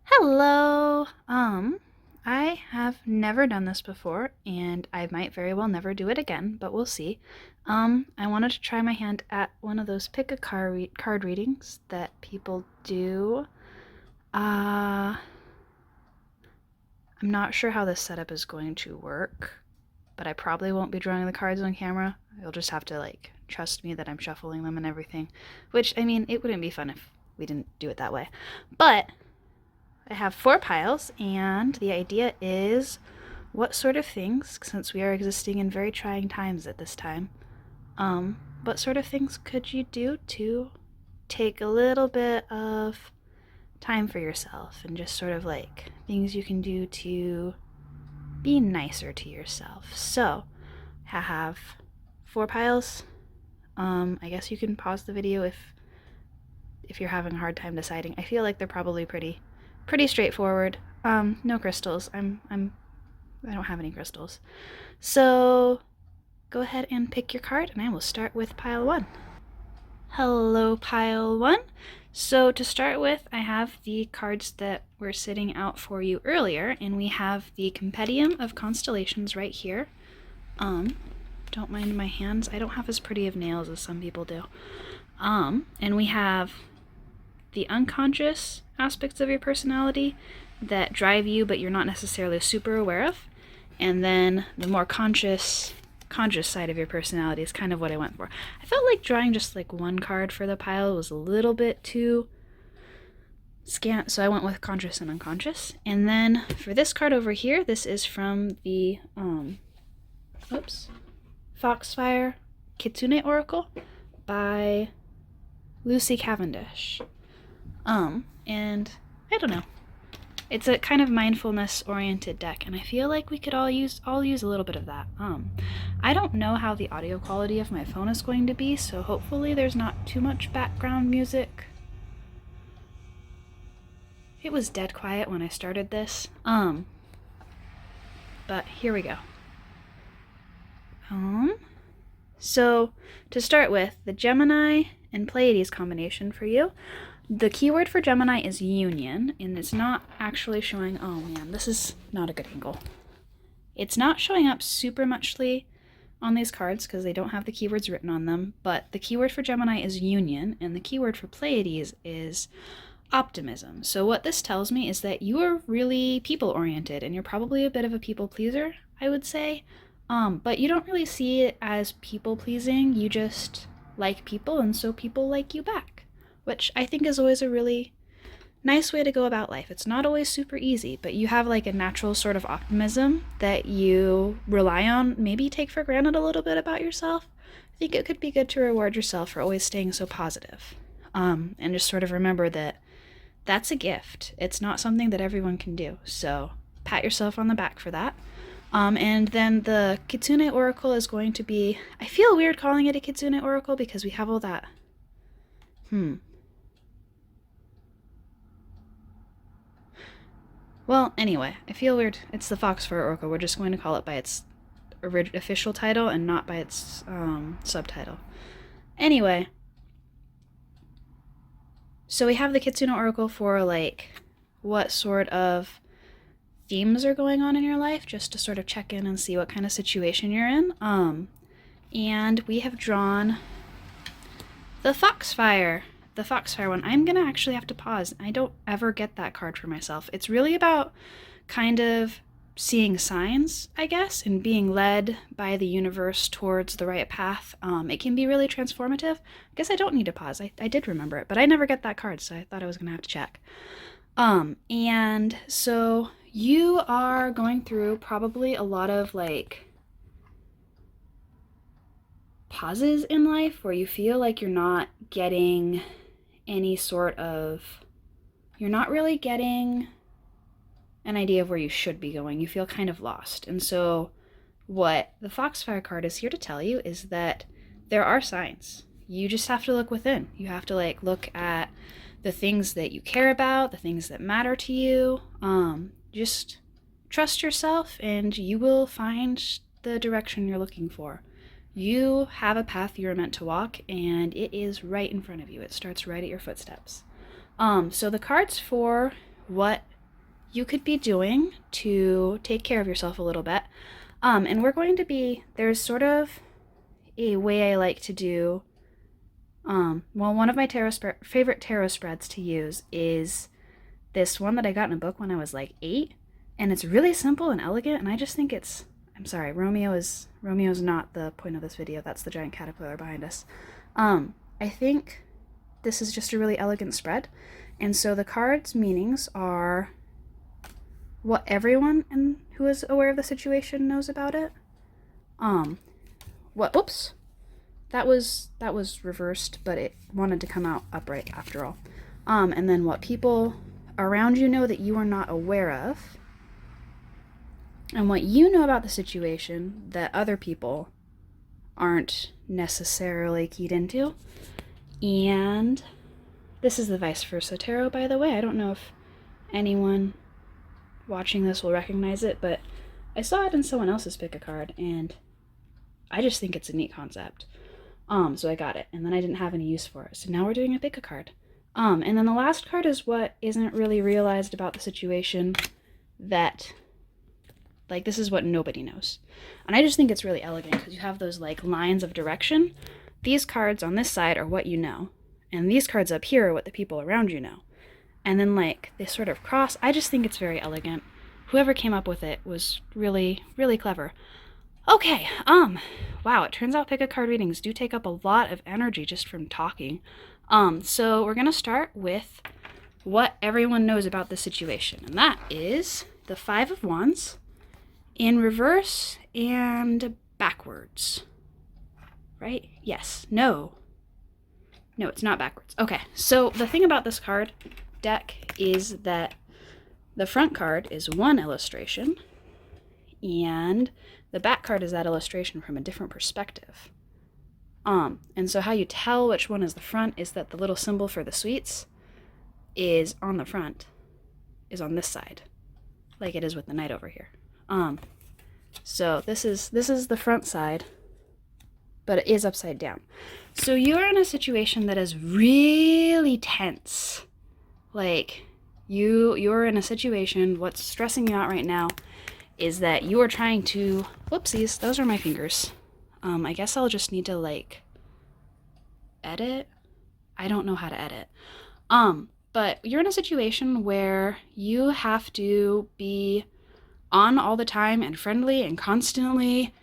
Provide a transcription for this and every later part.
Hello. I have never done this before, and I might very well never do it again, but we'll see. I wanted to try my hand at one of those pick a card readings that people do. I'm not sure how this setup is going to work, but I probably won't be drawing the cards on camera. You'll just have to trust me that I'm shuffling them and everything. Which, I mean, it wouldn't be fun if we didn't do it that way. But I have 4 piles, and the idea is what sort of things, since we are existing in very trying times at this time, what sort of things could you do to take a little bit of time for yourself and just sort of things you can do to be nicer to yourself. So, I have 4 piles. I guess you can pause the video if you're having a hard time deciding. I feel like they're probably pretty straightforward. No crystals. I don't have any crystals. So go ahead and pick your card, and I will start with pile 1. Hello, pile 1. So to start with, I have the cards that were sitting out for you earlier, and we have the Compendium of Constellations right here. Don't mind my hands. I don't have as pretty of nails as some people do. And we have the unconscious aspects of your personality that drive you but you're not necessarily super aware of, and then the more conscious side of your personality is kind of what I went for. I felt like drawing just one card for the pile was a little bit too scant, so I went with conscious and unconscious. And then for this card over here, this is from the Foxfire Kitsune Oracle by Lucy Cavendish. And I don't know. It's a kind of mindfulness-oriented deck, and I feel like we could all use a little bit of that. I don't know how the audio quality of my phone is going to be, so hopefully there's not too much background music. It was dead quiet when I started this. But here we go. So to start with, the Gemini and Pleiades combination for you. The keyword for Gemini is union, and it's not actually showing, oh man, this is not a good angle. It's not showing up super muchly on these cards because they don't have the keywords written on them, but the keyword for Gemini is union, and the keyword for Pleiades is optimism. So what this tells me is that you are really people-oriented, and you're probably a bit of a people pleaser, I would say, but you don't really see it as people-pleasing. You just like people, and so people like you back, which I think is always a really nice way to go about life. It's not always super easy, but you have a natural sort of optimism that you rely on, maybe take for granted a little bit about yourself. I think it could be good to reward yourself for always staying so positive. And just sort of remember that that's a gift. It's not something that everyone can do, so pat yourself on the back for that. And then the Kitsune Oracle is going to be, I feel weird calling it a Kitsune Oracle because we have all that, Well, anyway, I feel weird. It's the Foxfire Oracle. We're just going to call it by its official title and not by its subtitle. Anyway, so we have the Kitsune Oracle for what sort of themes are going on in your life, just to sort of check in and see what kind of situation you're in. And we have drawn the Foxfire one. I'm gonna actually have to pause. I don't ever get that card for myself. It's really about kind of seeing signs, I guess, and being led by the universe towards the right path. It can be really transformative. I guess I don't need to pause. I did remember it, but I never get that card, so I thought I was gonna have to check. And so you are going through probably a lot of pauses in life where you feel like you're not getting any sort of, you're not really getting an idea of where you should be going. You feel kind of lost. And so what the Foxfire card is here to tell you is that there are signs. You just have to look within. You have to look at the things that you care about, the things that matter to you. Just trust yourself and you will find the direction you're looking for. You have a path you're meant to walk, and it is right in front of you. It starts right at your footsteps. So the cards for what you could be doing to take care of yourself a little bit. And we're going to be, there's sort of a way I like to do, one of my favorite tarot spreads to use is this one that I got in a book when I was like 8, and it's really simple and elegant, and I just think it's, I'm sorry, Romeo's not the point of this video, that's the giant caterpillar behind us. I think this is just a really elegant spread, and so the cards' meanings are what everyone who is aware of the situation knows about it. Oops, that was reversed, but it wanted to come out upright after all. And then what people around you know that you are not aware of, and what you know about the situation that other people aren't necessarily keyed into. And this is the vice versa tarot, by the way. I don't know if anyone watching this will recognize it, but I saw it in someone else's pick a card, and I just think it's a neat concept. So I got it, and then I didn't have any use for it. So now we're doing a pick a card. And then the last card is what isn't really realized about the situation, that, like, this is what nobody knows. And I just think it's really elegant because you have those, like, lines of direction. These cards on this side are what you know, and these cards up here are what the people around you know. And then, like, they sort of cross. I just think it's very elegant. Whoever came up with it was really, really clever. Okay, wow, it turns out pick a card readings do take up a lot of energy just from talking. So we're gonna start with what everyone knows about the situation, and that is the Five of Wands in reverse and backwards. Right? Yes. No, it's not backwards. Okay, so the thing about this card deck is that the front card is one illustration, and the back card is that illustration from a different perspective. And so how you tell which one is the front is that the little symbol for the sweets is on the front, is on this side, like it is with the knight over here. So this is the front side, but it is upside down. So you're in a situation that is really tense. Like, you're in a situation, what's stressing you out right now is that you are trying to, whoopsies, those are my fingers. I guess I'll just need to, like, edit. I don't know how to edit. But you're in a situation where you have to be on all the time and friendly and constantly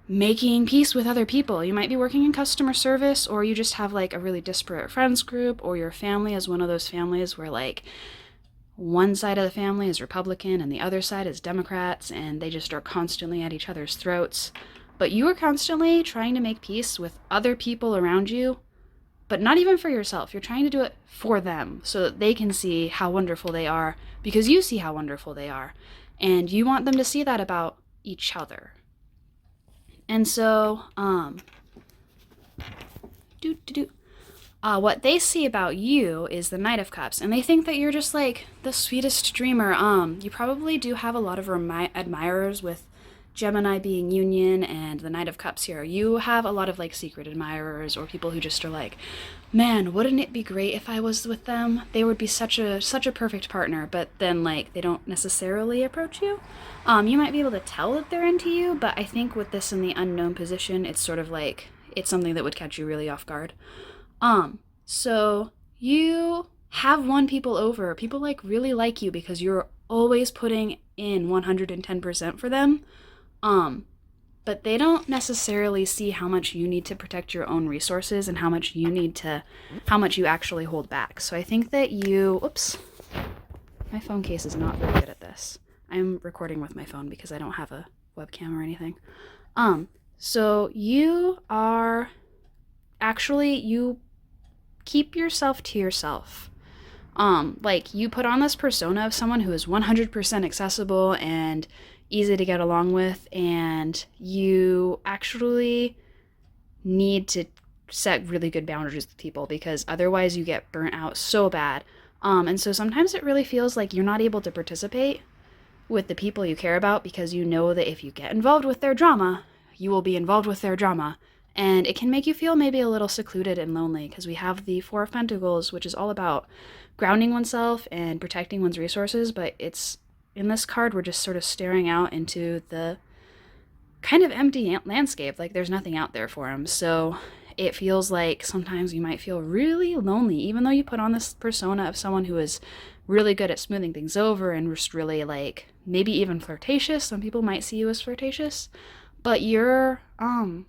making peace with other people. You might be working in customer service, or you just have, like, a really disparate friends group, or your family is one of those families where, like, one side of the family is Republican and the other side is Democrats, and they just are constantly at each other's throats. But you are constantly trying to make peace with other people around you, but not even for yourself. You're trying to do it for them so that they can see how wonderful they are, because you see how wonderful they are. And you want them to see that about each other. And so, what they see about you is the Knight of Cups, and they think that you're just, like, the sweetest dreamer. You probably do have a lot of admirers, with Gemini being Union and the Knight of Cups here. You have a lot of, like, secret admirers, or people who just are like, man, wouldn't it be great if I was with them? They would be such a perfect partner, but then, like, they don't necessarily approach you. You might be able to tell that they're into you, but I think with this in the unknown position, it's sort of like, it's something that would catch you really off guard. So you have won people over. People, like, really like you because you're always putting in 110% for them. But they don't necessarily see how much you need to protect your own resources and how much you actually hold back. So I think that oops, my phone case is not very good at this. I'm recording with my phone because I don't have a webcam or anything. So you keep yourself to yourself. Like, you put on this persona of someone who is 100% accessible and easy to get along with, and you actually need to set really good boundaries with people because otherwise you get burnt out so bad. And so sometimes it really feels like you're not able to participate with the people you care about because you know that if you get involved with their drama, you will be involved with their drama. And it can make you feel maybe a little secluded and lonely because we have the Four of Pentacles, which is all about grounding oneself and protecting one's resources, but it's in this card, we're just sort of staring out into the kind of empty landscape. Like there's nothing out there for him. So it feels like sometimes you might feel really lonely, even though you put on this persona of someone who is really good at smoothing things over and just really like maybe even flirtatious. Some people might see you as flirtatious, but you're kind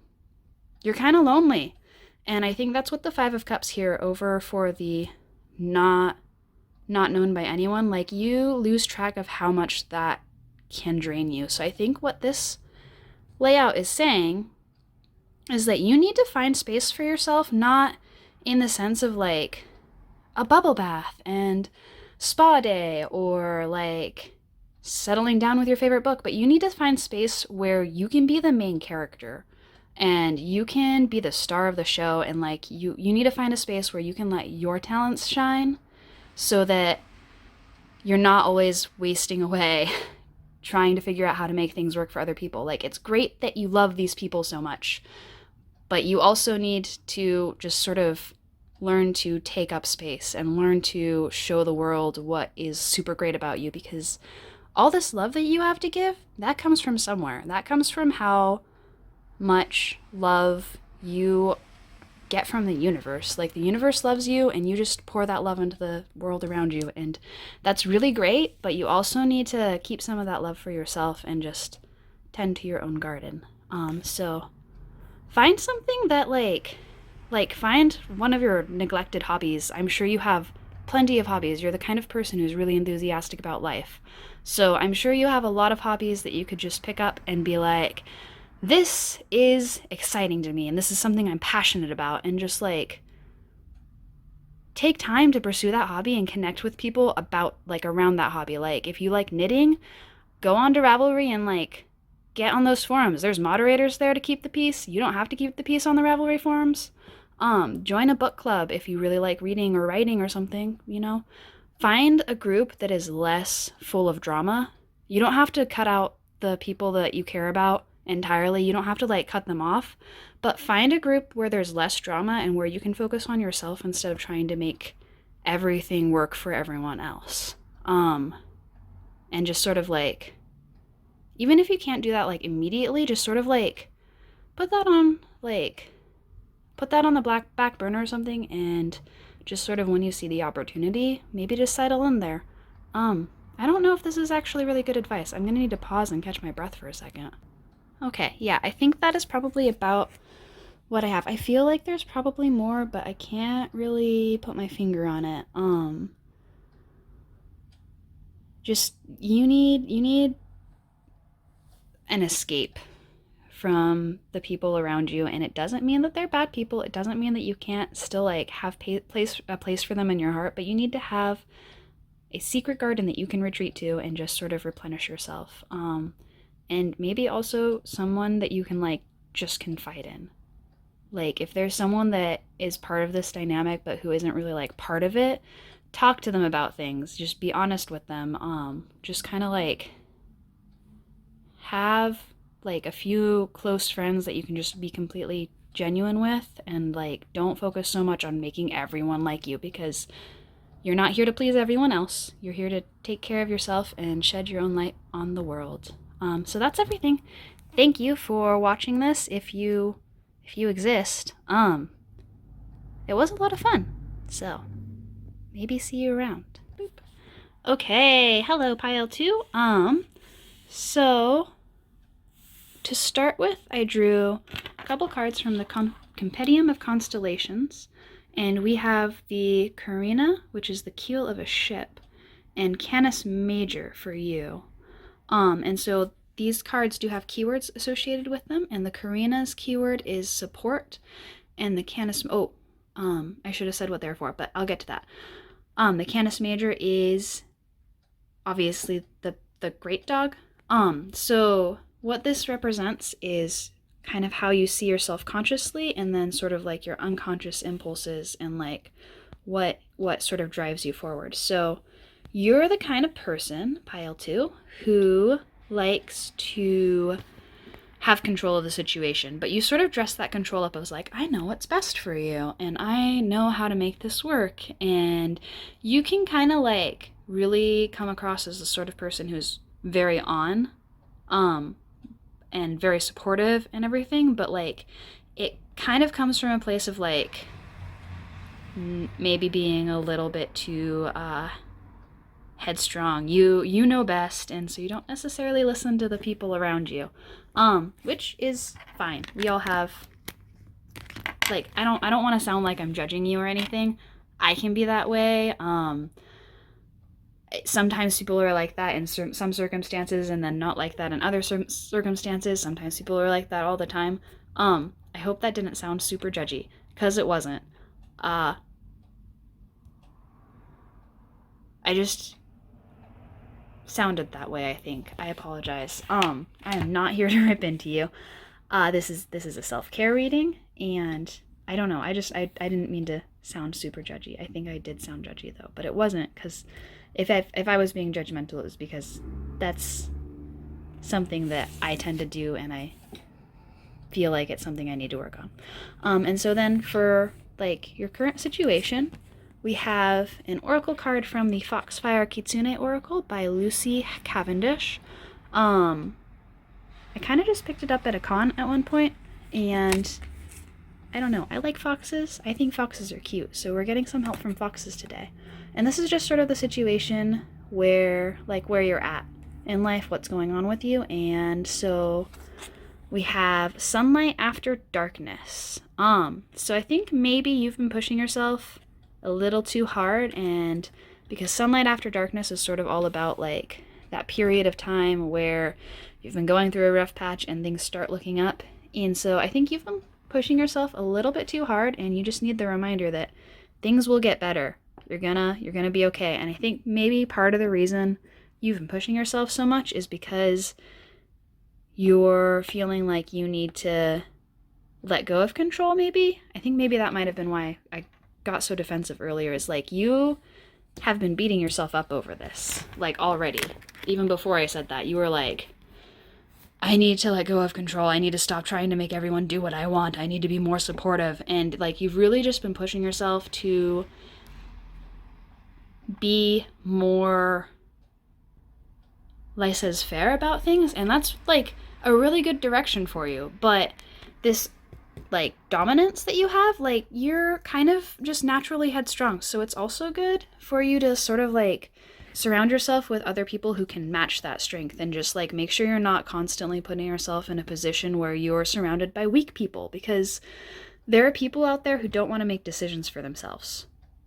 of lonely. And I think that's what the Five of Cups here over for the not known by anyone. Like you lose track of how much that can drain you. So I think what this layout is saying is that you need to find space for yourself, not in the sense of like a bubble bath and spa day or like settling down with your favorite book, but you need to find space where you can be the main character and you can be the star of the show, and like you need to find a space where you can let your talents shine so that you're not always wasting away trying to figure out how to make things work for other people. Like it's great that you love these people so much, but you also need to just sort of learn to take up space and learn to show the world what is super great about you, because all this love that you have to give, that comes from somewhere. That comes from how much love you get from the universe. Like the universe loves you and you just pour that love into the world around you, and that's really great, but you also need to keep some of that love for yourself and just tend to your own garden. So find something that like find one of your neglected hobbies. I'm sure you have plenty of hobbies. You're the kind of person who's really enthusiastic about life. So I'm sure you have a lot of hobbies that you could just pick up and be like, this is exciting to me and this is something I'm passionate about, and just like take time to pursue that hobby and connect with people about like around that hobby. Like if you like knitting, go on to Ravelry and like get on those forums. There's moderators there to keep the peace. You don't have to keep the peace on the Ravelry forums. Join a book club if you really like reading or writing or something, you know. Find a group that is less full of drama. You don't have to cut out the people that you care about entirely. You don't have to like cut them off, but find a group where there's less drama and where you can focus on yourself instead of trying to make everything work for everyone else. And just sort of like, even if you can't do that like immediately, just sort of like put that on the back burner or something, and just sort of when you see the opportunity, maybe just settle in there. I don't know if this is actually really good advice. I'm gonna need to pause and catch my breath for a second. Okay, yeah, I think that is probably about what I have. I feel like there's probably more, but I can't really put my finger on it. Just you need an escape from the people around you, and it doesn't mean that they're bad people. It doesn't mean that you can't still like have a place for them in your heart, but you need to have a secret garden that you can retreat to and just sort of replenish yourself. And maybe also someone that you can like just confide in. Like if there's someone that is part of this dynamic but who isn't really like part of it, talk to them about things. Just be honest with them. Just kind of like have like a few close friends that you can just be completely genuine with, and like don't focus so much on making everyone like you, because you're not here to please everyone else. You're here to take care of yourself and shed your own light on the world. So that's everything. Thank you for watching this. If you exist, it was a lot of fun. So maybe see you around. Boop. Okay, hello pile 2. So to start with, I drew a couple cards from the Compendium of Constellations, and we have the Carina, which is the keel of a ship, and Canis Major for you. And so these cards do have keywords associated with them, and the Carina's keyword is support, and the Canis, I should have said what they're for, but I'll get to that. The Canis Major is obviously the great dog. So what this represents is kind of how you see yourself consciously, and then sort of like your unconscious impulses and like what sort of drives you forward. So you're the kind of person, pile 2, who likes to have control of the situation, but you sort of dress that control up as like, I know what's best for you, and I know how to make this work, and you can kind of like really come across as the sort of person who's very on, um, and very supportive and everything, but like it kind of comes from a place of like maybe being a little bit too headstrong. You know best, and so you don't necessarily listen to the people around you, which is fine. We all have, like, I don't want to sound like I'm judging you or anything. I can be that way. Sometimes people are like that in some circumstances, and then not like that in other circumstances. Sometimes people are like that all the time. I hope that didn't sound super judgy, because it wasn't. I just sounded that way, I think. I apologize. I am not here to rip into you. This is a self-care reading, and I don't know. I didn't mean to sound super judgy. I think I did sound judgy though, but it wasn't, because if I was being judgmental, it was because that's something that I tend to do, and I feel like it's something I need to work on. And so then for like your current situation, we have an oracle card from the Foxfire Kitsune Oracle by Lucy Cavendish. I kind of just picked it up at a con at one point, and I don't know, I like foxes. I think foxes are cute, so we're getting some help from foxes today. And this is just sort of the situation where you're at in life, what's going on with you. And so we have sunlight after darkness. So I think maybe you've been pushing yourself a little too hard, and because sunlight after darkness is sort of all about like that period of time where you've been going through a rough patch and things start looking up. And so I think you've been pushing yourself a little bit too hard, and you just need the reminder that things will get better. You're gonna be okay. And I think maybe part of the reason you've been pushing yourself so much is because you're feeling like you need to let go of control, maybe. I think maybe that might have been why I got so defensive earlier, is like you have been beating yourself up over this, like already. Even before I said that, you were like, I need to let go of control. I need to stop trying to make everyone do what I want. I need to be more supportive. And like you've really just been pushing yourself to be more laissez-faire about things, and that's like a really good direction for you. But this like dominance that you have, like you're kind of just naturally headstrong, so it's also good for you to sort of like surround yourself with other people who can match that strength, and just like make sure you're not constantly putting yourself in a position where you're surrounded by weak people, because there are people out there who don't want to make decisions for themselves.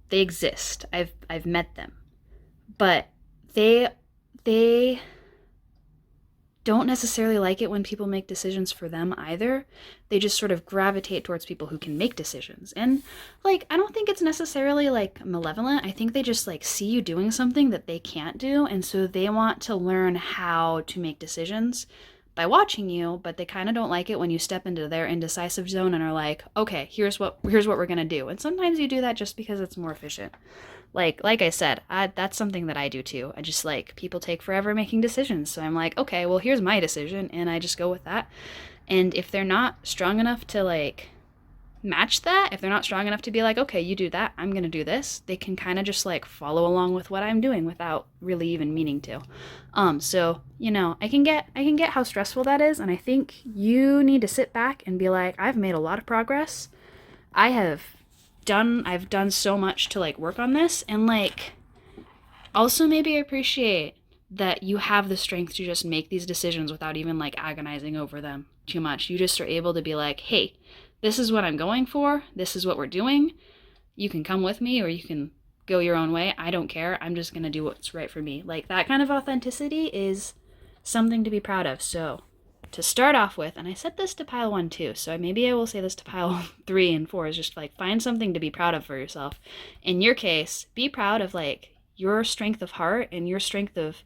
They exist. I've met them, but they don't necessarily like it when people make decisions for them either. They just sort of gravitate towards people who can make decisions. And like, I don't think it's necessarily like malevolent. I think they just like see you doing something that they can't do, and so they want to learn how to make decisions by watching you, but they kind of don't like it when you step into their indecisive zone and are like, okay, here's what we're gonna do. And sometimes you do that just because it's more efficient. Like I said, that's something that I do too. I just like, people take forever making decisions, so I'm like, okay, well, here's my decision, and I just go with that. And if they're not strong enough to like match that, if they're not strong enough to be like, okay, you do that, I'm gonna do this, they can kind of just like follow along with what I'm doing without really even meaning to. So you know, I can get how stressful that is, and I think you need to sit back and be like, I've made a lot of progress. I've done so much to like work on this, and like also maybe appreciate that you have the strength to just make these decisions without even like agonizing over them too much. You just are able to be like, hey, this is what I'm going for. This is what we're doing. You can come with me or you can go your own way. I don't care. I'm just going to do what's right for me. Like that kind of authenticity is something to be proud of. So to start off with, and I said this to pile 1 too, so maybe I will say this to pile 3 and 4, is just like find something to be proud of for yourself. In your case, be proud of like your strength of heart and your strength of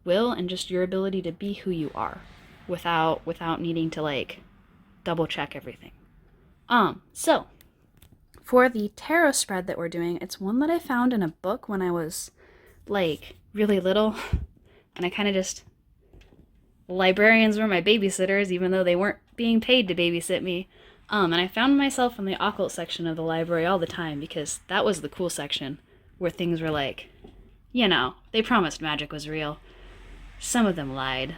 will, and just your ability to be who you are without needing to like double check everything. So for the tarot spread that we're doing, it's one that I found in a book when I was like really little, and I kind of just, librarians were my babysitters even though they weren't being paid to babysit me. And I found myself in the occult section of the library all the time because that was the cool section where things were like You know, they promised magic was real. Some of them lied.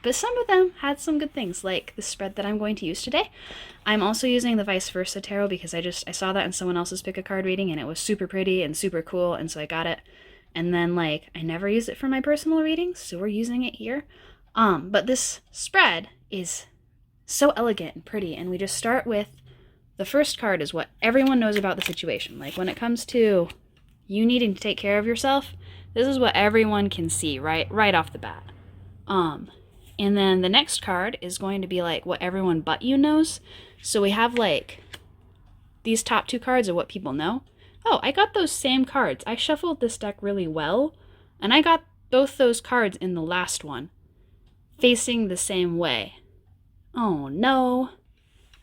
But some of them had some good things, like the spread that I'm going to use today. I'm also using the Vice Versa Tarot because I saw that in someone else's pick a card reading and it was super pretty and super cool, and so I got it. And then like I never use it for my personal readings, so we're using it here. But this spread is so elegant and pretty, and we just start with the first card is what everyone knows about the situation. Like when it comes to you needing to take care of yourself, this is what everyone can see right off the bat. And then the next card is going to be like what everyone but you knows. So we have like these top two cards are what people know. Oh, I got those same cards. I shuffled this deck really well, and I got both those cards in the last one, facing the same way. Oh no.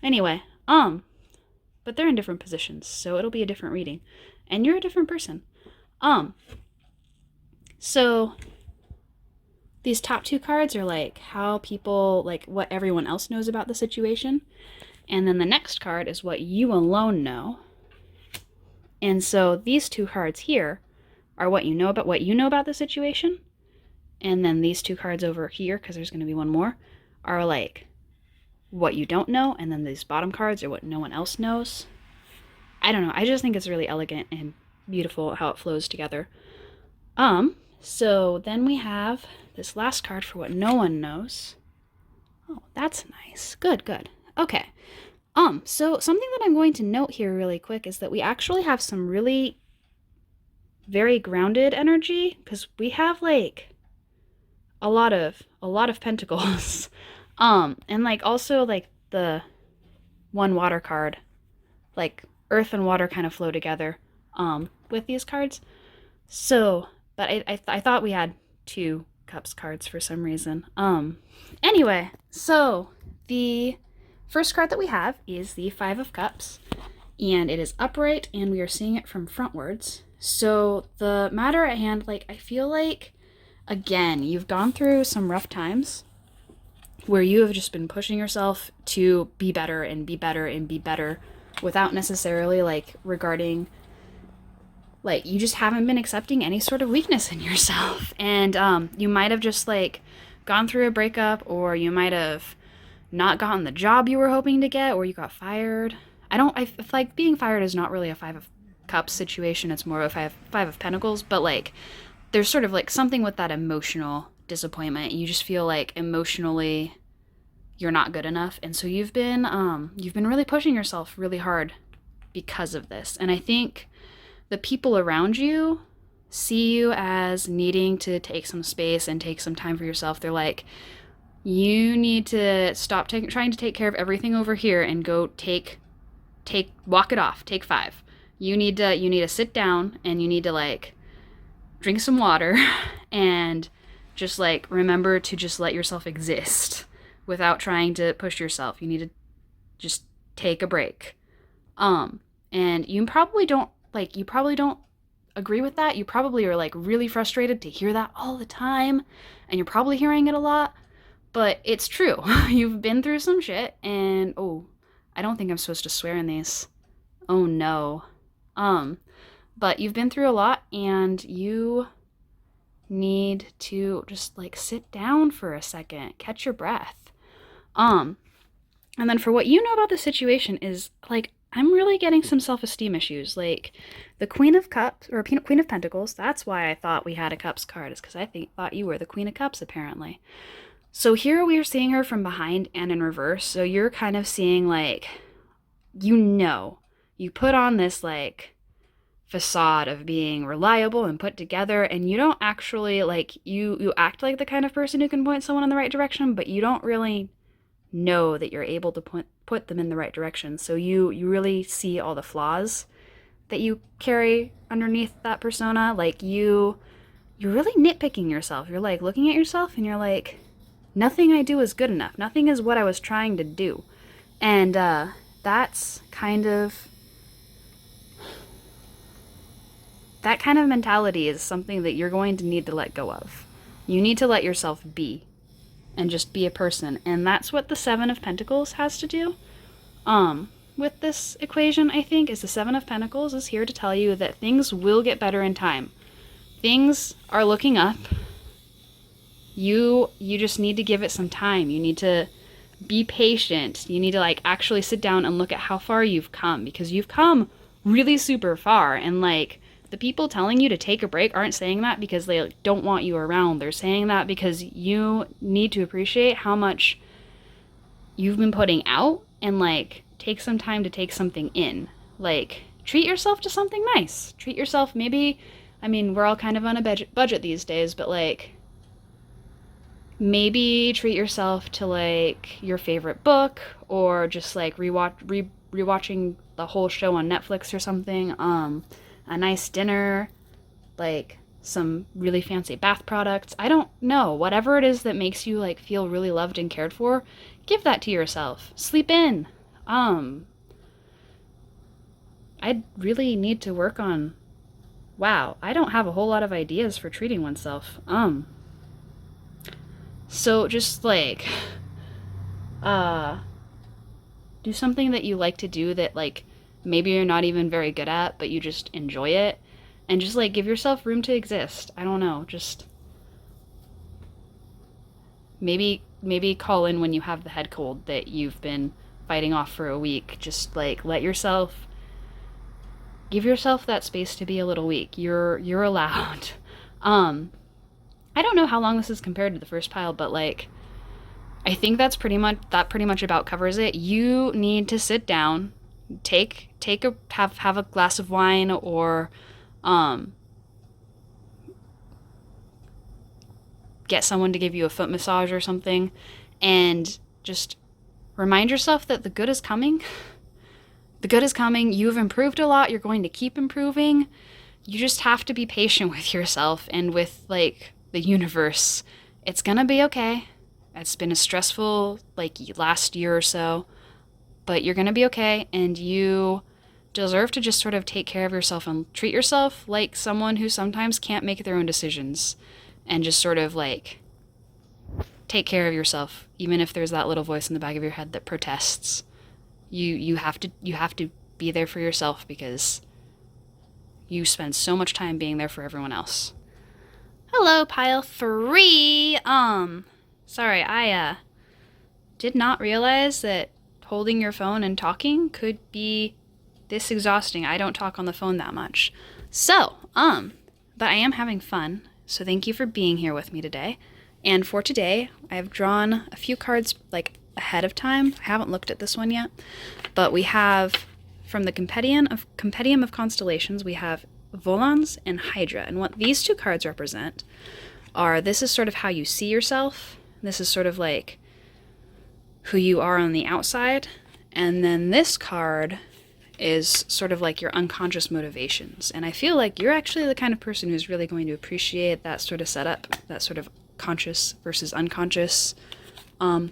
Anyway, but they're in different positions, so it'll be a different reading. And you're a different person. So these top two cards are like how people, like what everyone else knows about the situation. And then the next card is what you alone know. And so these two cards here are what you know about the situation. And then these two cards over here, because there's going to be one more, are like what you don't know. And then these bottom cards are what no one else knows. I don't know. I just think it's really elegant and beautiful how it flows together. So then we have this last card for what no one knows. Oh, that's nice. Good. Okay. So something that I'm going to note here really quick is that we actually have some really very grounded energy, because we have like a lot of pentacles. And like also like the one water card, like earth and water kind of flow together with these cards. So, but I thought we had two cups cards for some reason. Anyway, so the first card that we have is the Five of Cups, and it is upright, and we are seeing it from frontwards. So the matter at hand, like I feel like, again, you've gone through some rough times where you have just been pushing yourself to be better and be better and be better without necessarily like regarding, like you just haven't been accepting any sort of weakness in yourself. And you might have just like gone through a breakup, or you might have not gotten the job you were hoping to get, or you got fired. I feel like being fired is not really a Five of Cups situation. It's more of a five of Pentacles, but like there's sort of like something with that emotional disappointment. You just feel like emotionally you're not good enough, and so you've been really pushing yourself really hard because of this. And I think the people around you see you as needing to take some space and take some time for yourself. They're like, you need to stop trying to take care of everything over here and go walk it off. Take 5. You need to sit down, and you need to like drink some water and just like remember to just let yourself exist without trying to push yourself. You need to just take a break. And you probably don't agree with that. You probably are like really frustrated to hear that all the time, and you're probably hearing it a lot, but it's true. You've been through some shit, and I don't think I'm supposed to swear in these. Oh no. But you've been through a lot, and you need to just like sit down for a second, catch your breath. And then for what you know about the situation is like, I'm really getting some self-esteem issues. Like the Queen of Cups, or Queen of Pentacles, that's why I thought we had a Cups card, is because I thought you were the Queen of Cups, apparently. So here we are seeing her from behind and in reverse. So you're kind of seeing like, you put on this like facade of being reliable and put together, and you don't actually like, you act like the kind of person who can point someone in the right direction, but you don't really know that you're able to put them in the right direction. So you really see all the flaws that you carry underneath that persona. Like you're really nitpicking yourself. You're like looking at yourself and you're like, nothing I do is good enough. Nothing is what I was trying to do. And that's kind of, that kind of mentality is something that you're going to need to let go of. You need to let yourself be and just be a person. And that's what the Seven of Pentacles has to do with this equation, I think, is the Seven of Pentacles is here to tell you that things will get better in time. things are looking up. You just need to give it some time. You need to be patient. You need to like actually sit down and look at how far you've come, because you've come really super far. And like the people telling you to take a break aren't saying that because they like, don't want you around. They're saying that because you need to appreciate how much you've been putting out and like take some time to take something in. Like treat yourself to something nice. Treat yourself maybe, I mean, we're all kind of on a budget these days, but like maybe treat yourself to like your favorite book, or just like rewatching the whole show on Netflix or something. A nice dinner, like some really fancy bath products. I don't know, whatever it is that makes you like feel really loved and cared for, give that to yourself. Sleep in. I really need to work on, wow, I don't have a whole lot of ideas for treating oneself. So just like do something that you like to do that like maybe you're not even very good at, but you just enjoy it, and just like give yourself room to exist. I don't know, just maybe call in when you have the head cold that you've been fighting off for a week. Just like give yourself that space to be a little weak. You're allowed. I don't know how long this is compared to the first pile, but like I think that pretty much about covers it. You need to sit down, have a glass of wine, or get someone to give you a foot massage or something, and just remind yourself that the good is coming. The good is coming. You've improved a lot. You're going to keep improving. You just have to be patient with yourself and with like the universe. It's gonna be okay. It's been a stressful like last year or so, but you're gonna be okay, and you deserve to just sort of take care of yourself and treat yourself like someone who sometimes can't make their own decisions, and just sort of like take care of yourself, even if there's that little voice in the back of your head that protests. You have to be there for yourself, because you spend so much time being there for everyone else. Hello, pile 3. Sorry, I did not realize that holding your phone and talking could be this exhausting. I don't talk on the phone that much. So, but I am having fun. So thank you for being here with me today. And for today, I have drawn a few cards like ahead of time. I haven't looked at this one yet, but we have from the Compendium of Constellations, we have Volans and Hydra. And what these two cards represent are, this is sort of how you see yourself. This is sort of like who you are on the outside. And then this card is sort of like your unconscious motivations. And I feel like you're actually the kind of person who's really going to appreciate that sort of setup, that sort of conscious versus unconscious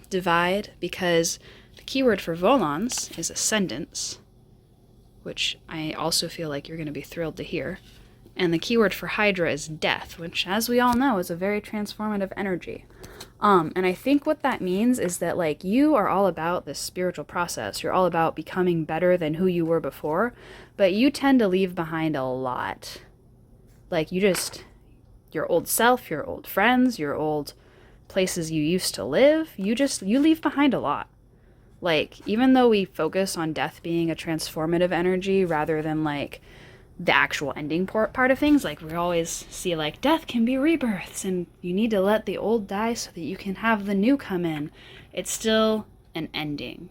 divide, because the keyword for Volans is ascendance, which I also feel like you're going to be thrilled to hear. And the keyword for Hydra is death, which, as we all know, is a very transformative energy. And I think what that means is that, like, you are all about this spiritual process. You're all about becoming better than who you were before, but you tend to leave behind a lot. Like, your old self, your old friends, your old places you used to live, you leave behind a lot. Like, even though we focus on death being a transformative energy rather than, like, the actual ending part of things, like, we always see, like, death can be rebirths, and you need to let the old die so that you can have the new come in. It's still an ending.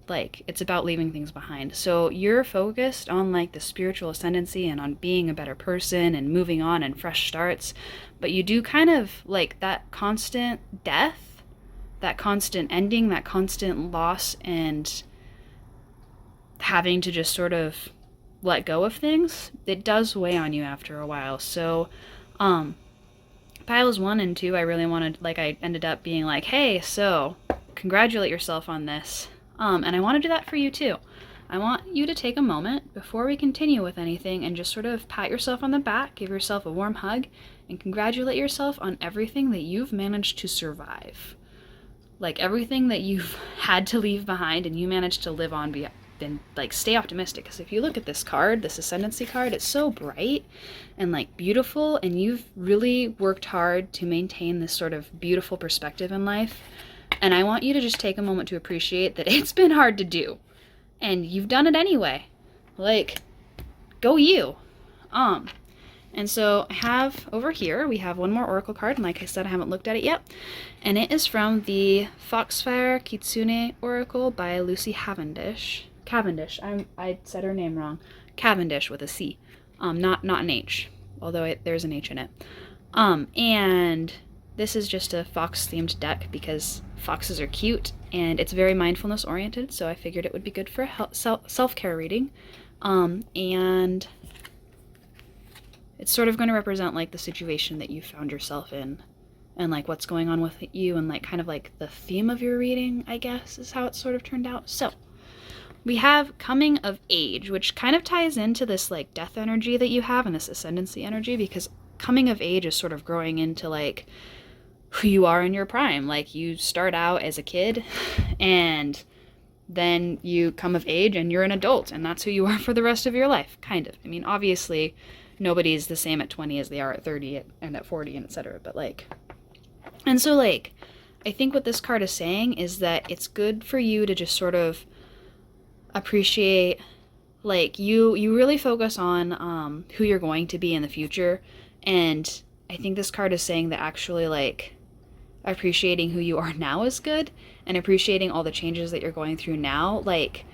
Like, it's about leaving things behind. So you're focused on, like, the spiritual ascendancy and on being a better person and moving on and fresh starts, but you do kind of, like, that constant death, that constant ending, that constant loss, and having to just sort of let go of things, it does weigh on you after a while. So piles 1 and 2, I really wanted, like, I ended up being like, hey, so congratulate yourself on this. And I want to do that for you too. I want you to take a moment before we continue with anything and just sort of pat yourself on the back, give yourself a warm hug, and congratulate yourself on everything that you've managed to survive. Like, everything that you've had to leave behind and you managed to live on then like stay optimistic, because if you look at this card, this ascendancy card, it's so bright and like beautiful, and you've really worked hard to maintain this sort of beautiful perspective in life. And I want you to just take a moment to appreciate that it's been hard to do, and you've done it anyway. Like, go you. And so I have over here, we have one more oracle card, and like I said, I haven't looked at it yet. And it is from the Foxfire Kitsune Oracle by Lucy Cavendish. I said her name wrong. Cavendish with a C, not an H, although there's an H in it. And this is just a fox-themed deck because foxes are cute, and it's very mindfulness-oriented, so I figured it would be good for a self-care reading. And it's sort of going to represent like the situation that you found yourself in, and like what's going on with you, and like kind of like the theme of your reading, I guess, is how it sort of turned out. So we have coming of age, which kind of ties into this like death energy that you have and this ascendancy energy, because coming of age is sort of growing into like who you are in your prime. Like, you start out as a kid, and then you come of age and you're an adult, and that's who you are for the rest of your life, kind of. I mean, obviously nobody's the same at 20 as they are at 30 and at 40 and etc. But like, and so like, I think what this card is saying is that it's good for you to just sort of appreciate, like, you really focus on who you're going to be in the future. And I think this card is saying that actually, like, appreciating who you are now is good, and appreciating all the changes that you're going through now. Like,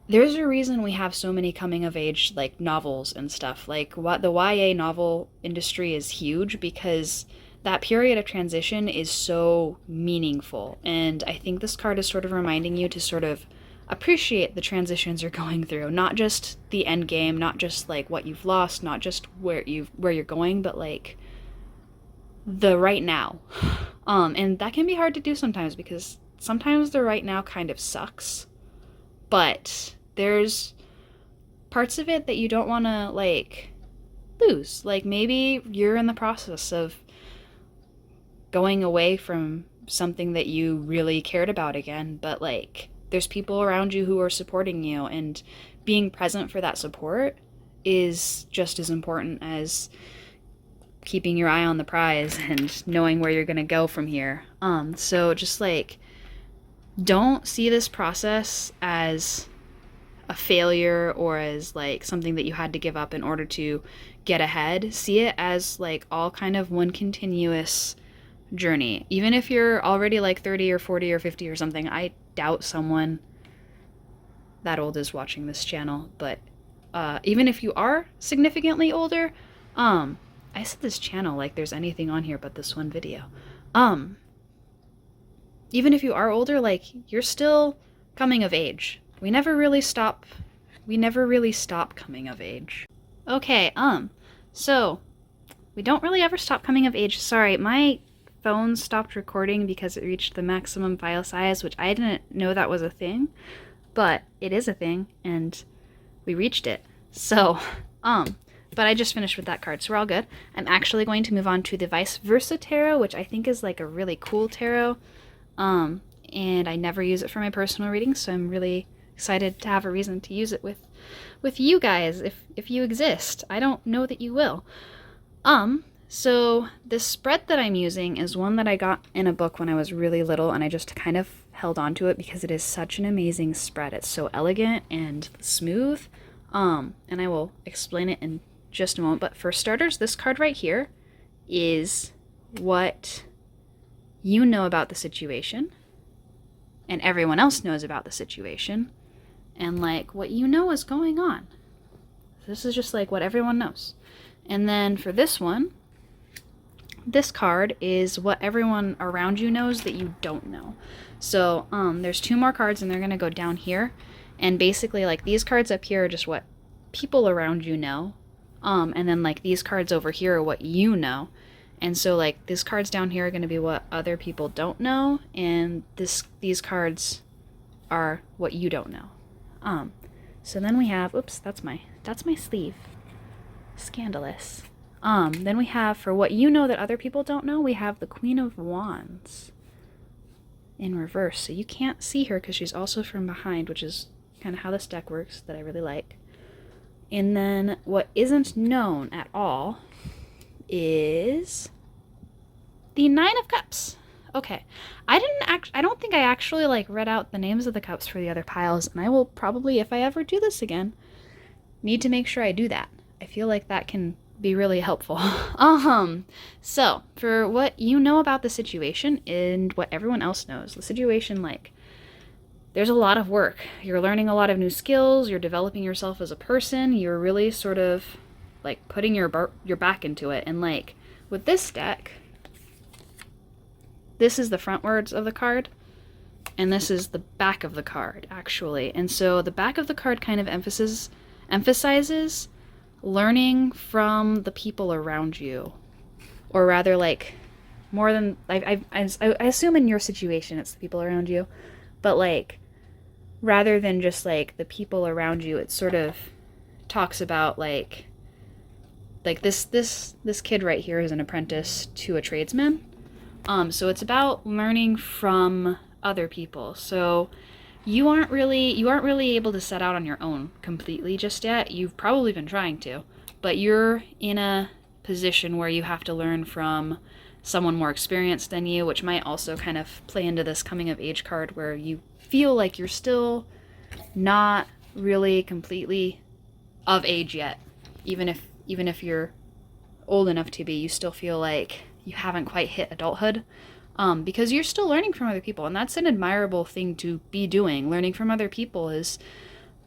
there's a reason we have so many coming of age like novels and stuff. Like, what the YA novel industry is huge, because that period of transition is so meaningful. And I think this card is sort of reminding you to sort of appreciate the transitions you're going through, not just the end game, not just like what you've lost, not just where you're going, but like the right now. And that can be hard to do sometimes, because sometimes the right now kind of sucks, but there's parts of it that you don't want to like lose. Like, maybe you're in the process of going away from something that you really cared about again, but like, there's people around you who are supporting you, and being present for that support is just as important as keeping your eye on the prize and knowing where you're going to go from here. So just like, don't see this process as a failure or as like something that you had to give up in order to get ahead. See it as like all kind of one continuous journey. Even if you're already like 30 or 40 or 50 or something, I doubt someone that old is watching this channel, but even if you are significantly older, I said this channel like there's anything on here but this one video. Even if you are older, like, you're still coming of age. We never really stop coming of age. Okay, so we don't really ever stop coming of age. Sorry, my phone stopped recording because it reached the maximum file size, which I didn't know that was a thing, but it is a thing, and we reached it. So, but I just finished with that card, so we're all good. I'm actually going to move on to the Vice Versa Tarot, which I think is like a really cool tarot. And I never use it for my personal readings, so I'm really excited to have a reason to use it with you guys, if you exist. I don't know that you will. So this spread that I'm using is one that I got in a book when I was really little, and I just kind of held on to it because it is such an amazing spread. It's so elegant and smooth. And I will explain it in just a moment. But for starters, this card right here is what you know about the situation, and everyone else knows about the situation, and like what you know is going on. This is just like what everyone knows. And then for this one, this card is what everyone around you knows that you don't know. So there's two more cards, and they're gonna go down here, and basically like these cards up here are just what people around you know, and then like these cards over here are what you know. And so like these cards down here are going to be what other people don't know, and these cards are what you don't know. So then we have, oops, that's my sleeve. Scandalous. Then we have, for what you know that other people don't know, we have the Queen of Wands in reverse. So you can't see her because she's also from behind, which is kind of how this deck works that I really like. And then what isn't known at all is the Nine of Cups. Okay, I don't think I actually like read out the names of the cups for the other piles, and I will probably, if I ever do this again, need to make sure I do that. I feel like that can be really helpful. So for what you know about the situation and what everyone else knows, the situation, like, there's a lot of work. You're learning a lot of new skills, you're developing yourself as a person, you're really sort of like putting your back into it. And like with this deck, this is the frontwards of the card, and this is the back of the card, actually. And so the back of the card kind of emphasizes learning from the people around you. Or rather, like, more than... I assume in your situation it's the people around you. But, like, rather than just, like, the people around you, it sort of talks about, like this kid right here is an apprentice to a tradesman. So it's about learning from other people. So you aren't really able to set out on your own completely just yet. You've probably been trying to, but you're in a position where you have to learn from someone more experienced than you, which might also kind of play into this coming of age card where you feel like you're still not really completely of age yet. Even if you're old enough to be, you still feel like you haven't quite hit adulthood, because you're still learning from other people, and that's an admirable thing to be doing. Learning from other people is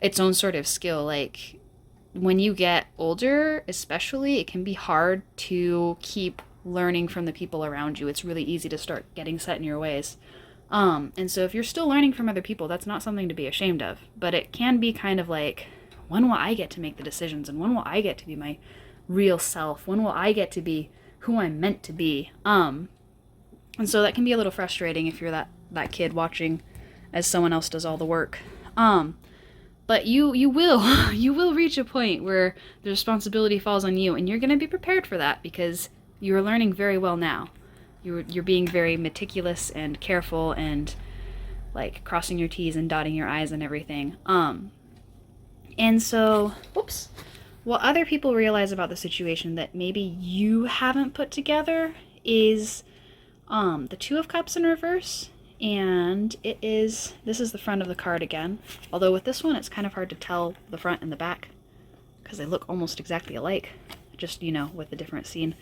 its own sort of skill. Like, when you get older, especially, it can be hard to keep learning from the people around you. It's really easy to start getting set in your ways. And so if you're still learning from other people, that's not something to be ashamed of, but it can be kind of like, when will I get to make the decisions, and when will I get to be my real self? When will I get to be who I'm meant to be? And so that can be a little frustrating if you're that kid watching as someone else does all the work. But you will reach a point where the responsibility falls on you, and you're going to be prepared for that because you're learning very well now. You're being very meticulous and careful and like crossing your T's and dotting your I's and everything. And so, what other people realize about the situation that maybe you haven't put together is the Two of Cups in reverse, and this is the front of the card again. Although with this one, it's kind of hard to tell the front and the back because they look almost exactly alike, just, with a different scene,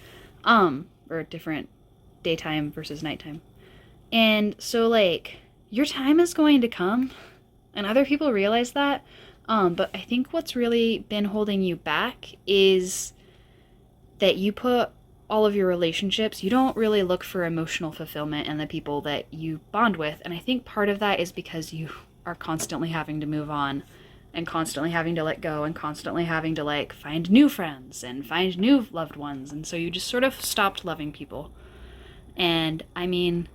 or different daytime versus nighttime. And so, like, your time is going to come, and other people realize that. But I think what's really been holding you back is that you put all of your relationships, you don't really look for emotional fulfillment in the people that you bond with. And I think part of that is because you are constantly having to move on and constantly having to let go and constantly having to, like, find new friends and find new loved ones. And so you just sort of stopped loving people. And I mean,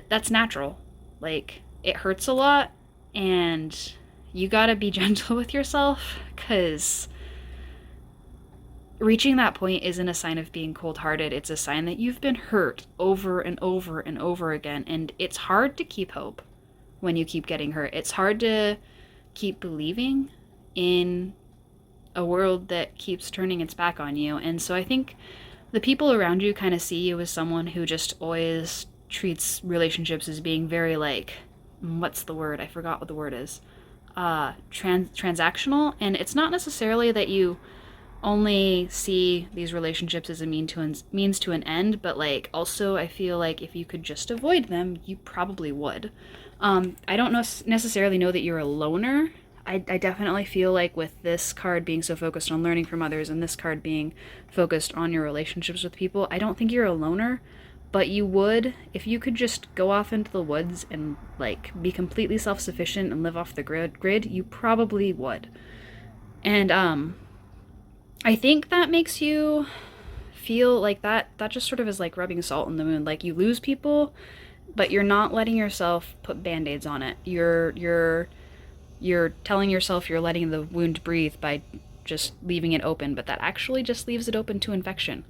that's natural. Like, it hurts a lot. And you gotta be gentle with yourself, because reaching that point isn't a sign of being cold-hearted. It's a sign that you've been hurt over and over and over again. And it's hard to keep hope when you keep getting hurt. It's hard to keep believing in a world that keeps turning its back on you. And so I think the people around you kind of see you as someone who just always treats relationships as being very, like, what's the word? I forgot what the word is. Transactional. And it's not necessarily that you only see these relationships as a means to an end, but, like, also I feel like if you could just avoid them, you probably would. I don't necessarily know that you're a loner. I definitely feel like with this card being so focused on learning from others and this card being focused on your relationships with people, I don't think you're a loner. But you would, if you could just go off into the woods and, like, be completely self-sufficient and live off the grid, you probably would. And I think that makes you feel like that just sort of is like rubbing salt in the wound. Like, you lose people, but you're not letting yourself put band-aids on it. You're telling yourself you're letting the wound breathe by just leaving it open, but that actually just leaves it open to infection.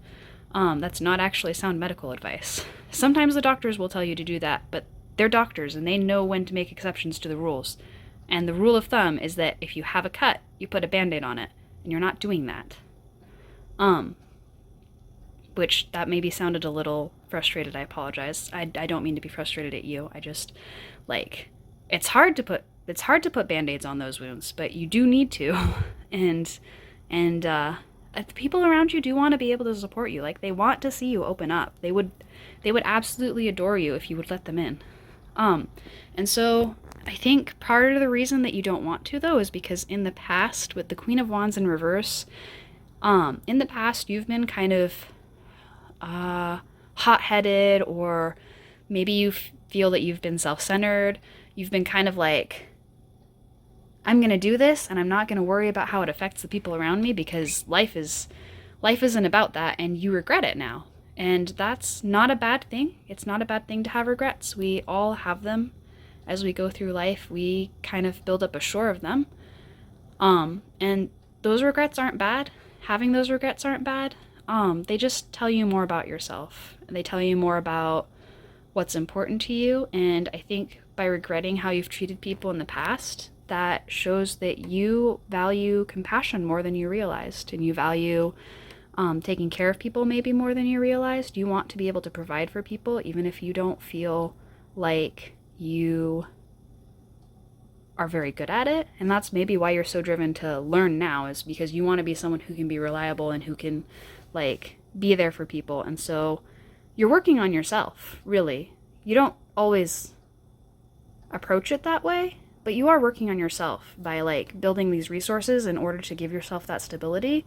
That's not actually sound medical advice. Sometimes the doctors will tell you to do that, but they're doctors and they know when to make exceptions to the rules. And the rule of thumb is that if you have a cut, you put a Band-Aid on it, and you're not doing that. Which that maybe sounded a little frustrated. I apologize. I don't mean to be frustrated at you. I just, like, it's hard to put Band-Aids on those wounds, but you do need to. and the people around you do want to be able to support you. Like, they want to see you open up. They would absolutely adore you if you would let them in. And so I think part of the reason that you don't want to, though, is because in the past, with the Queen of Wands in reverse, in the past you've been kind of hot-headed, or maybe you feel that you've been self-centered. You've been kind of like, I'm going to do this and I'm not going to worry about how it affects the people around me, because life isn't about that, and you regret it now. And that's not a bad thing. It's not a bad thing to have regrets. We all have them as we go through life. We kind of build up a shore of them. And those regrets aren't bad. Having those regrets aren't bad. They just tell you more about yourself. They tell you more about what's important to you. And I think by regretting how you've treated people in the past, that shows that you value compassion more than you realized, and you value taking care of people maybe more than you realized. You want to be able to provide for people even if you don't feel like you are very good at it. And that's maybe why you're so driven to learn now, is because you want to be someone who can be reliable and who can, like, be there for people. And so you're working on yourself, really. You don't always approach it that way, but you are working on yourself by, like, building these resources in order to give yourself that stability.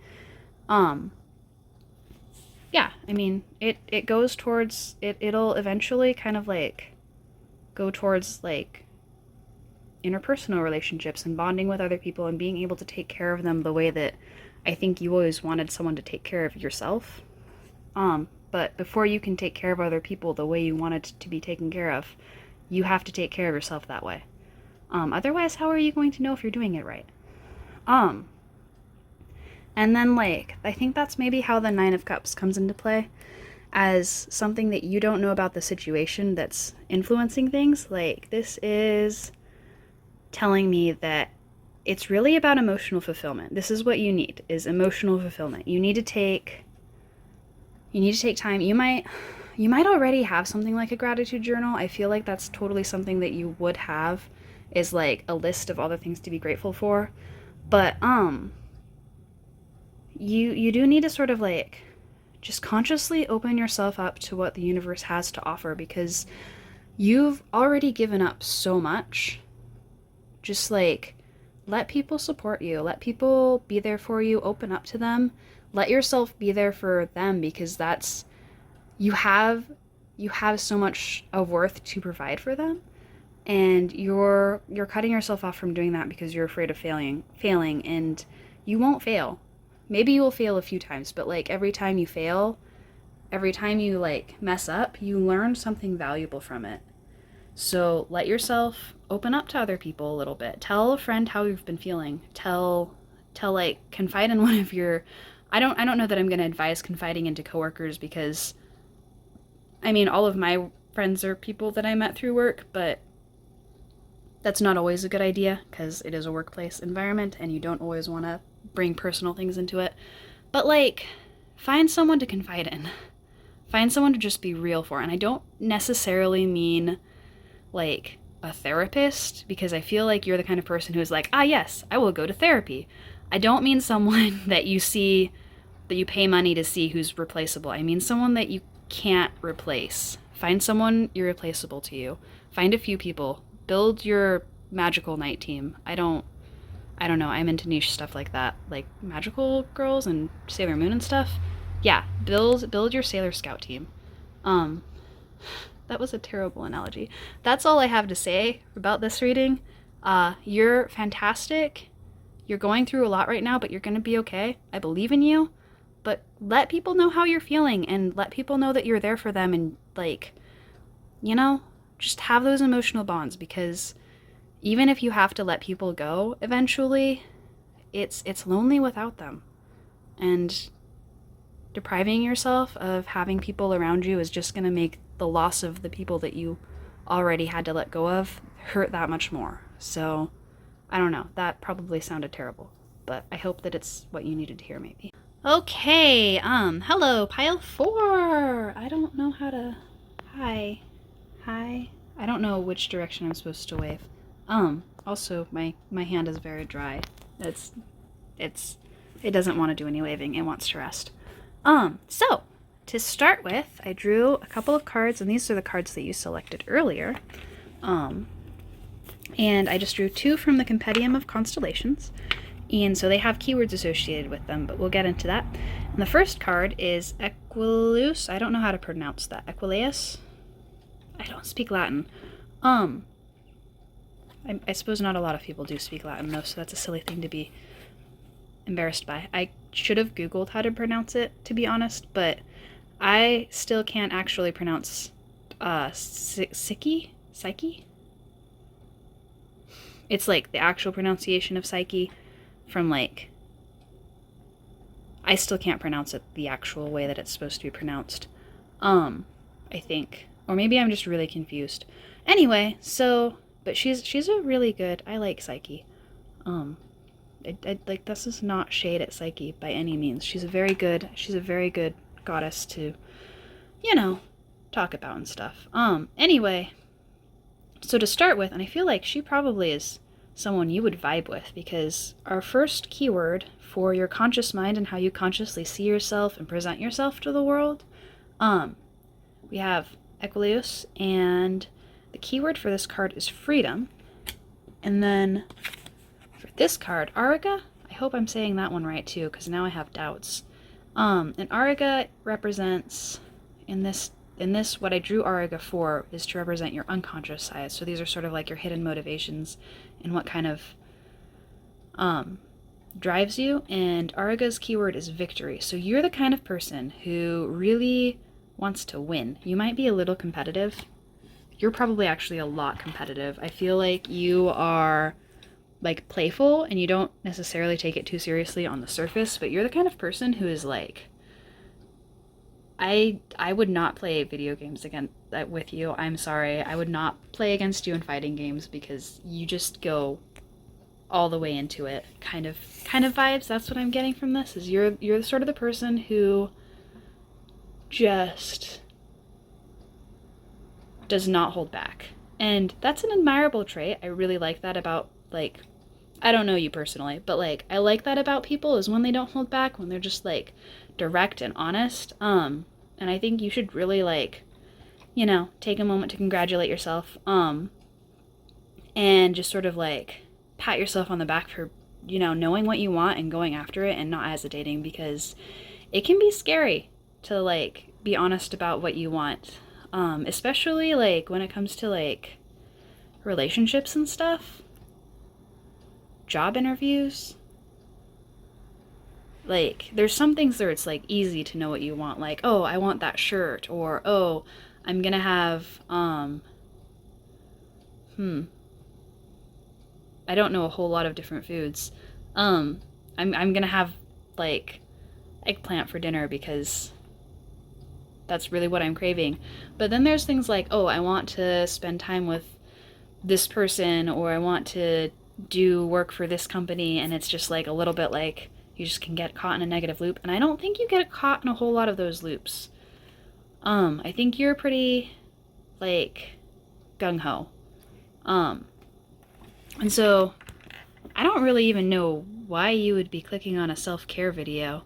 Yeah, I mean, it goes towards, it'll eventually kind of, like, go towards, like, interpersonal relationships and bonding with other people and being able to take care of them the way that I think you always wanted someone to take care of yourself. But before you can take care of other people the way you wanted to be taken care of, you have to take care of yourself that way. Otherwise, how are you going to know if you're doing it right? And then, like, I think that's maybe how the Nine of Cups comes into play, as something that you don't know about the situation that's influencing things. Like, this is telling me that it's really about emotional fulfillment. This is what you need, is emotional fulfillment. You need to take time. You might already have something like a gratitude journal. I feel like that's totally something that you would have, is like a list of all the things to be grateful for. But you do need to sort of, like, just consciously open yourself up to what the universe has to offer, because you've already given up so much. Just, like, let people support you. Let people be there for you. Open up to them. Let yourself be there for them, because that's, you have so much of worth to provide for them, and you're cutting yourself off from doing that because you're afraid of failing, and you won't fail. Maybe you will fail a few times, but, like, every time you fail, every time you, like, mess up, you learn something valuable from it. So let yourself open up to other people a little bit. Tell a friend how you've been feeling. Like, confide in one of your, I don't know that I'm going to advise confiding into coworkers, because, I mean, all of my friends are people that I met through work, but that's not always a good idea, because it is a workplace environment and you don't always want to bring personal things into it. But, like, find someone to confide in. Find someone to just be real for. And I don't necessarily mean, like, a therapist, because I feel like you're the kind of person who's like, yes, I will go to therapy. I don't mean someone that you pay money to see who's replaceable. I mean someone that you can't replace. Find someone irreplaceable to you. Find a few people. Build your magical night team. I don't know, I'm into niche stuff like that, like magical girls and Sailor Moon and stuff. Yeah, build your Sailor Scout team. That was a terrible analogy. That's all I have to say about this reading. You're fantastic. You're going through a lot right now, but you're going to be okay. I believe in you. But let people know how you're feeling, and let people know that you're there for them, and, like, you know, just have those emotional bonds, because even if you have to let people go eventually, it's lonely without them. And depriving yourself of having people around you is just going to make the loss of the people that you already had to let go of hurt that much more. So, I don't know. That probably sounded terrible, but I hope that it's what you needed to hear maybe. Okay, hello, pile 4. I don't know how to... Hi. Hi. I don't know which direction I'm supposed to wave. Also, my hand is very dry. It doesn't want to do any waving. It wants to rest. So, to start with, I drew a couple of cards, and these are the cards that you selected earlier. And I just drew 2 from the Compendium of Constellations, and so they have keywords associated with them, but we'll get into that. And the first card is Equileus. I don't know how to pronounce that. Equileus? I don't speak Latin. I suppose not a lot of people do speak Latin, though, so that's a silly thing to be embarrassed by. I should have Googled how to pronounce it, to be honest, but I still can't actually pronounce Psyche? Psyche? It's like the actual pronunciation of Psyche from like... I still can't pronounce it the actual way that it's supposed to be pronounced. I think. Or maybe I'm just really confused. Anyway, so... But she's a really good... I like Psyche. Like, this is not shade at Psyche by any means. She's a very good goddess to, you know, talk about and stuff. Anyway, so to start with, and I feel like she probably is someone you would vibe with, because our first keyword for your conscious mind and how you consciously see yourself and present yourself to the world, we have Equileus, and the keyword for this card is freedom. And then for this card, Auriga, I hope I'm saying that one right too, because now I have doubts. And Auriga represents, in this, what I drew Auriga for is to represent your unconscious side. So these are sort of like your hidden motivations and what kind of drives you. And Auriga's keyword is victory. So you're the kind of person who really wants to win. You might be a little competitive. You're probably actually a lot competitive. I feel like you are like playful and you don't necessarily take it too seriously on the surface, but you're the kind of person who is like, I would not play video games again with you. I'm sorry. I would not play against you in fighting games because you just go all the way into it. Kind of vibes. That's what I'm getting from this. Is you're sort of the person who just does not hold back. And that's an admirable trait. I really like that about, like, I don't know you personally, but like I like that about people is when they don't hold back, when they're just like direct and honest. And I think you should really, like, you know, take a moment to congratulate yourself, and just sort of like pat yourself on the back for, you know, knowing what you want and going after it and not hesitating, because it can be scary to like be honest about what you want, especially like when it comes to like relationships and stuff, job interviews. Like, there's some things where it's, like, easy to know what you want. Like, oh, I want that shirt. Or, oh, I'm gonna have, I don't know a whole lot of different foods. I'm gonna have, like, eggplant for dinner because that's really what I'm craving. But then there's things like, oh, I want to spend time with this person, or I want to do work for this company, and it's just, like, a little bit, like, you just can get caught in a negative loop, and I don't think you get caught in a whole lot of those loops. I think you're pretty, like, gung-ho. And so, I don't really even know why you would be clicking on a self-care video.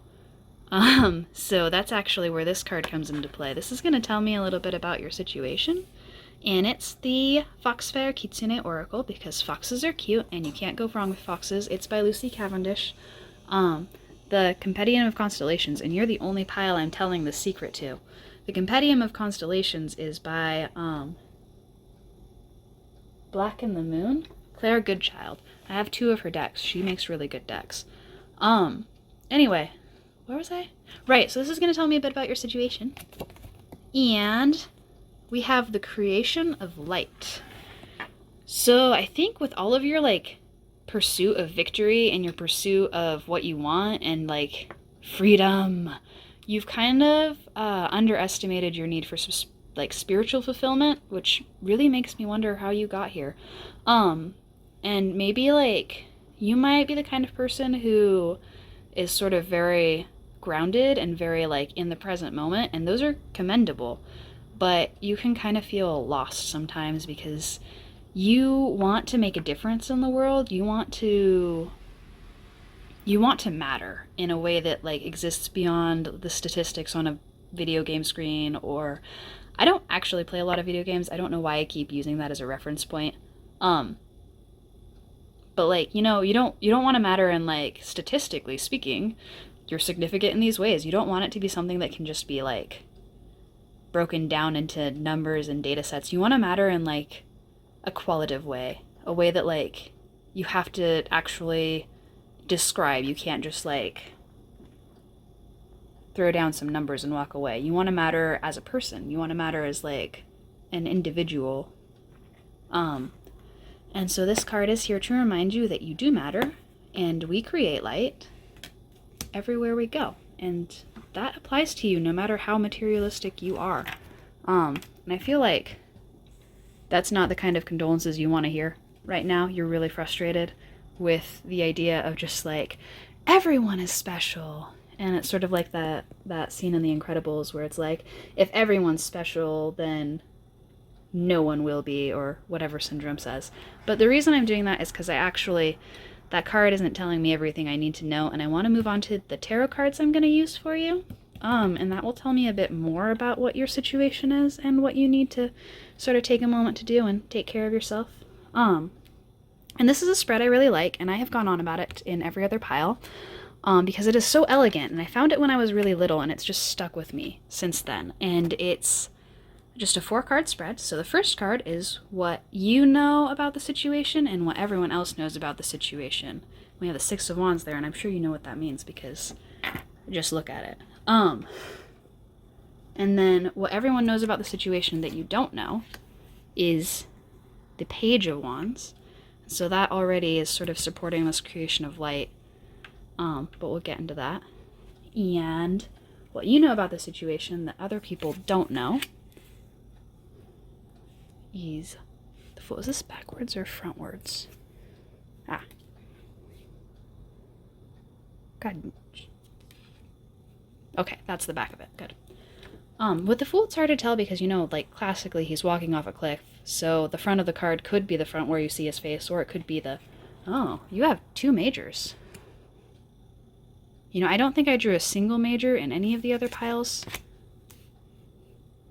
So that's actually where this card comes into play. This is going to tell me a little bit about your situation, and it's the Foxfire Kitsune Oracle, because foxes are cute, and you can't go wrong with foxes. It's by Lucy Cavendish. The Compendium of Constellations, and you're the only pile I'm telling the secret to. The Compendium of Constellations is by, Black and the Moon? Claire Goodchild. I have 2 of her decks. She makes really good decks. Anyway, where was I? Right, so this is going to tell me a bit about your situation. And we have the creation of light. So I think with all of your, like, pursuit of victory and your pursuit of what you want and like freedom, you've kind of underestimated your need for like spiritual fulfillment, which really makes me wonder how you got here. And maybe like you might be the kind of person who is sort of very grounded and very like in the present moment, and those are commendable. But you can kind of feel lost sometimes because you want to make a difference in the world. You want to matter in a way that like exists beyond the statistics on a video game screen. Or I don't actually play a lot of video games. I don't know why I keep using that as a reference point. But like, you know, you don't want to matter in like statistically speaking. You're significant in these ways. You don't want it to be something that can just be like broken down into numbers and data sets. You want to matter in like a qualitative way, a way that like you have to actually describe. You can't just like throw down some numbers and walk away. You want to matter as a person. You want to matter as like an individual. And so this card is here to remind you that you do matter, and we create light everywhere we go. And that applies to you no matter how materialistic you are. And I feel like that's not the kind of condolences you want to hear right now. You're really frustrated with the idea of just like, everyone is special. And it's sort of like that scene in The Incredibles where it's like, if everyone's special, then no one will be, or whatever Syndrome says. But the reason I'm doing that is because that card isn't telling me everything I need to know, and I want to move on to the tarot cards I'm going to use for you. And that will tell me a bit more about what your situation is and what you need to sort of take a moment to do and take care of yourself. And this is a spread I really like, and I have gone on about it in every other pile, because it is so elegant, and I found it when I was really little, and it's just stuck with me since then. And it's just a 4-card spread. So the first card is what you know about the situation and what everyone else knows about the situation. We have the 6 of Wands there, and I'm sure you know what that means because just look at it. And then what everyone knows about the situation that you don't know is the Page of Wands. So that already is sort of supporting this creation of light. But we'll get into that. And what you know about the situation that other people don't know is the Fool. Is this backwards or frontwards? God. Okay, that's the back of it. Good. With the Fool, it's hard to tell because, you know, like classically he's walking off a cliff. So the front of the card could be the front where you see his face, or it could be the... Oh, you have 2 majors. You know, I don't think I drew a single major in any of the other piles.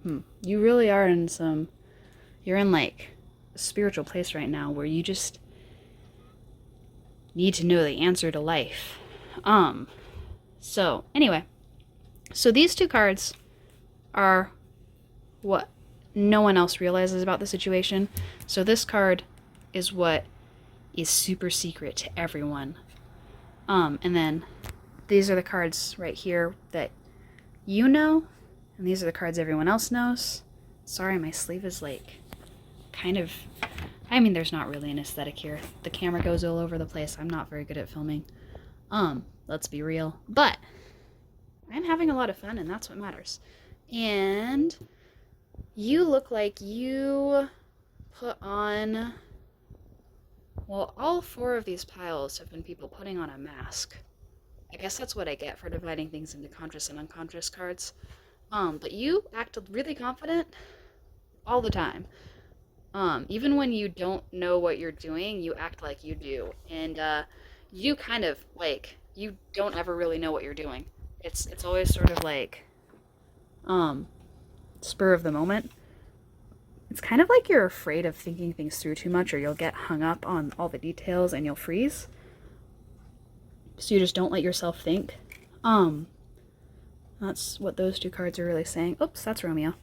You really are in some... You're in like a spiritual place right now where you just need to know the answer to life. So anyway, so these 2 cards are what no one else realizes about the situation. So this card is what is super secret to everyone. And then these are the cards right here that you know, and these are the cards everyone else knows. Sorry, my sleeve is like kind of... I mean, there's not really an aesthetic here. The camera goes all over the place. I'm not very good at filming. Let's be real. But I'm having a lot of fun, and that's what matters. And you look like you put on... Well, all 4 of these piles have been people putting on a mask. I guess that's what I get for dividing things into conscious and unconscious cards. But you act really confident all the time. Even when you don't know what you're doing, you act like you do. And you kind of, like, you don't ever really know what you're doing. It's always sort of like spur of the moment. It's kind of like you're afraid of thinking things through too much, or you'll get hung up on all the details and you'll freeze. So you just don't let yourself think. That's what those 2 cards are really saying. Oops, that's Romeo.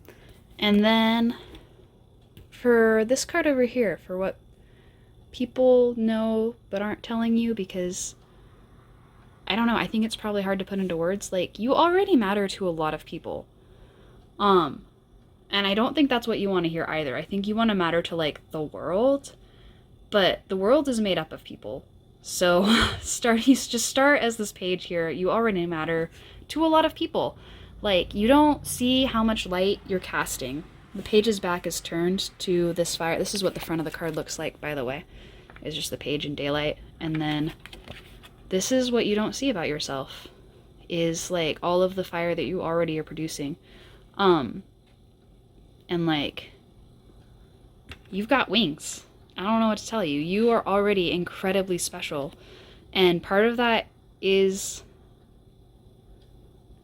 And then for this card over here, for what people know but aren't telling you, because I don't know, I think it's probably hard to put into words. Like, you already matter to a lot of people. And I don't think that's what you want to hear either. I think you want to matter to, like, the world, but the world is made up of people. So just start as this page here. You already matter to a lot of people. Like, you don't see how much light you're casting the page's back is turned to this fire. This is what the front of the card looks like, by the way. It's just the page in daylight. And then this is what you don't see about yourself, is like all of the fire that you already are producing. And like, you've got wings. I don't know what to tell you. You are already incredibly special. And part of that is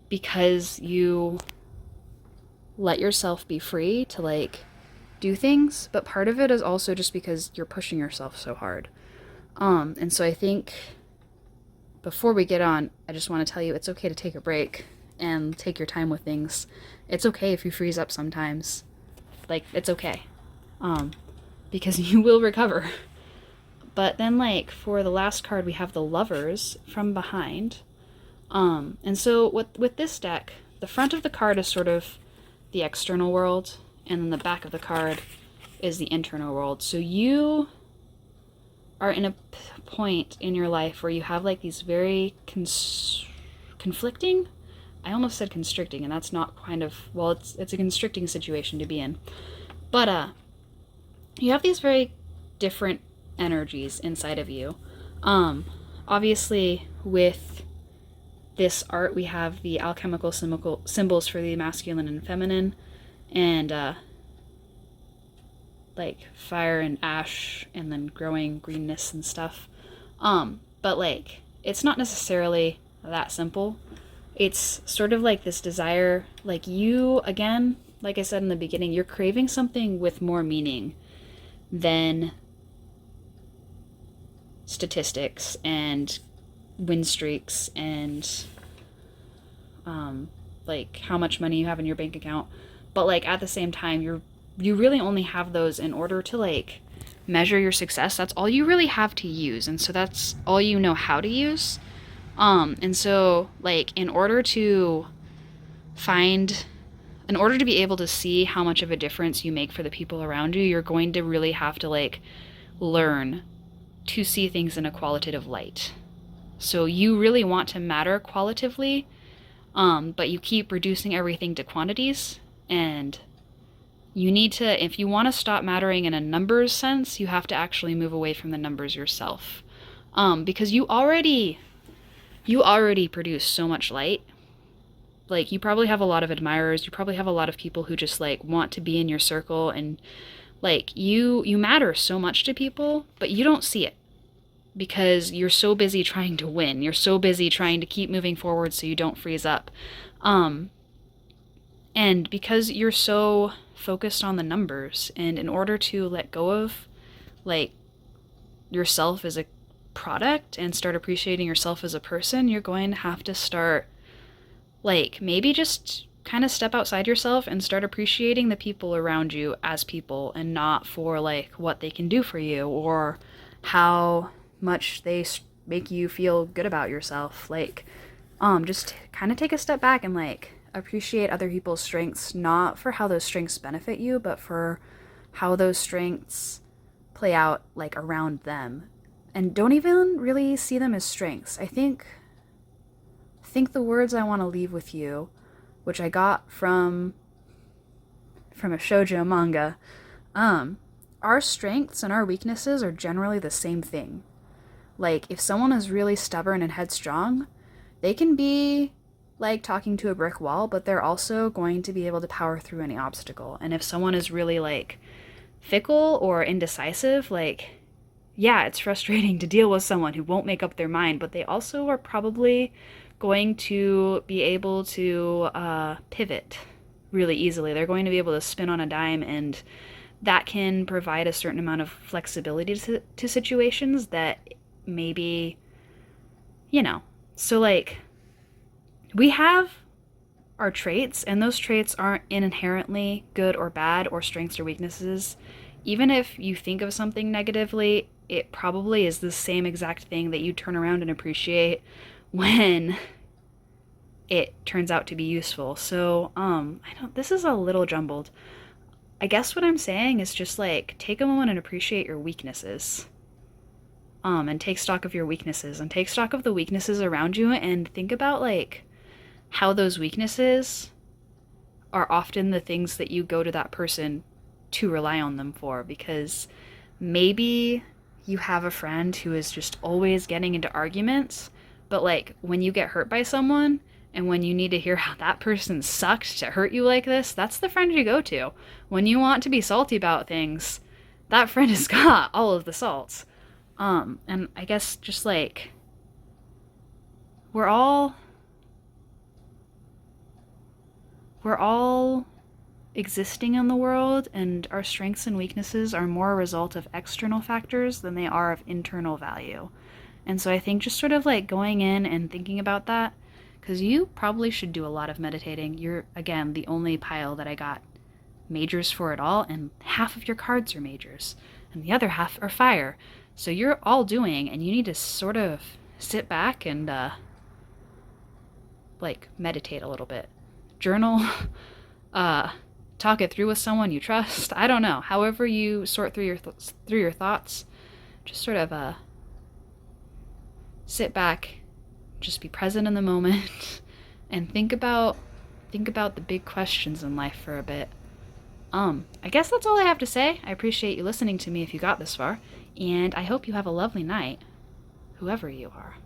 because you let yourself be free to like do things, but part of it is also just because you're pushing yourself so hard. And so I think before we get on, I just want to tell you it's okay to take a break and take your time with things. It's okay if you freeze up sometimes. Like, it's okay. Because you will recover. But then, like, for the last card, we have the Lovers from behind. And so with this deck, the front of the card is sort of the external world, and then the back of the card is the internal world. So you are in a point in your life where you have like these very conflicting, I almost said constricting, and that's not kind of, well, it's a constricting situation to be in. But you have these very different energies inside of you. Obviously, with this art, we have the alchemical symbols for the masculine and feminine, and like fire and ash, and then growing greenness and stuff. But like, it's not necessarily that simple. It's sort of like this desire, like you, again, like I said in the beginning, you're craving something with more meaning than statistics and win streaks and like how much money you have in your bank account. But like at the same time, you really only have those in order to like measure your success. That's all you really have to use, and so that's all you know how to use. And so like in order to be able to see how much of a difference you make for the people around you, you're going to really have to like learn to see things in a qualitative light. So you really want to matter qualitatively, but you keep reducing everything to quantities, and you need to, if you want to stop mattering in a numbers sense, you have to actually move away from the numbers yourself. Because you already produce so much light. Like, you probably have a lot of admirers, you probably have a lot of people who just like want to be in your circle, and like you matter so much to people, but you don't see it because you're so busy trying to win. You're so busy trying to keep moving forward so you don't freeze up. And because you're so focused on the numbers, and in order to let go of like yourself as a product and start appreciating yourself as a person, you're going to have to start like maybe just kind of step outside yourself and start appreciating the people around you as people, and not for like what they can do for you or how much they make you feel good about yourself. Like just kind of take a step back and like appreciate other people's strengths, not for how those strengths benefit you, but for how those strengths play out like around them. And don't even really see them as strengths. I think the words I want to leave with you, which I got from a shoujo manga, our strengths and our weaknesses are generally the same thing. Like, if someone is really stubborn and headstrong, they can be like talking to a brick wall, but they're also going to be able to power through any obstacle. And if someone is really like fickle or indecisive, like, yeah, it's frustrating to deal with someone who won't make up their mind, but they also are probably going to be able to pivot really easily. They're going to be able to spin on a dime, and that can provide a certain amount of flexibility to situations that maybe, you know. So like, we have our traits, and those traits aren't inherently good or bad, or strengths or weaknesses. Even if you think of something negatively, it probably is the same exact thing that you turn around and appreciate when it turns out to be useful. So, this is a little jumbled. I guess what I'm saying is just like, take a moment and appreciate your weaknesses. And take stock of your weaknesses, and take stock of the weaknesses around you, and think about like how those weaknesses are often the things that you go to that person to rely on them for, because maybe you have a friend who is just always getting into arguments, but like when you get hurt by someone and when you need to hear how that person sucked to hurt you like this, that's the friend you go to. When you want to be salty about things, that friend has got all of the salts. And I guess just like we're all existing in the world, and our strengths and weaknesses are more a result of external factors than they are of internal value. And so I think just sort of like going in and thinking about that, because you probably should do a lot of meditating. You're, again, the only pile that I got majors for it all, and half of your cards are majors, and the other half are fire. So you're all doing, and you need to sort of sit back and, like, meditate a little bit. Journal, talk it through with someone you trust. I don't know. However you sort through your thoughts, just sort of sit back, just be present in the moment, and think about the big questions in life for a bit. I guess that's all I have to say. I appreciate you listening to me if you got this far, and I hope you have a lovely night, whoever you are.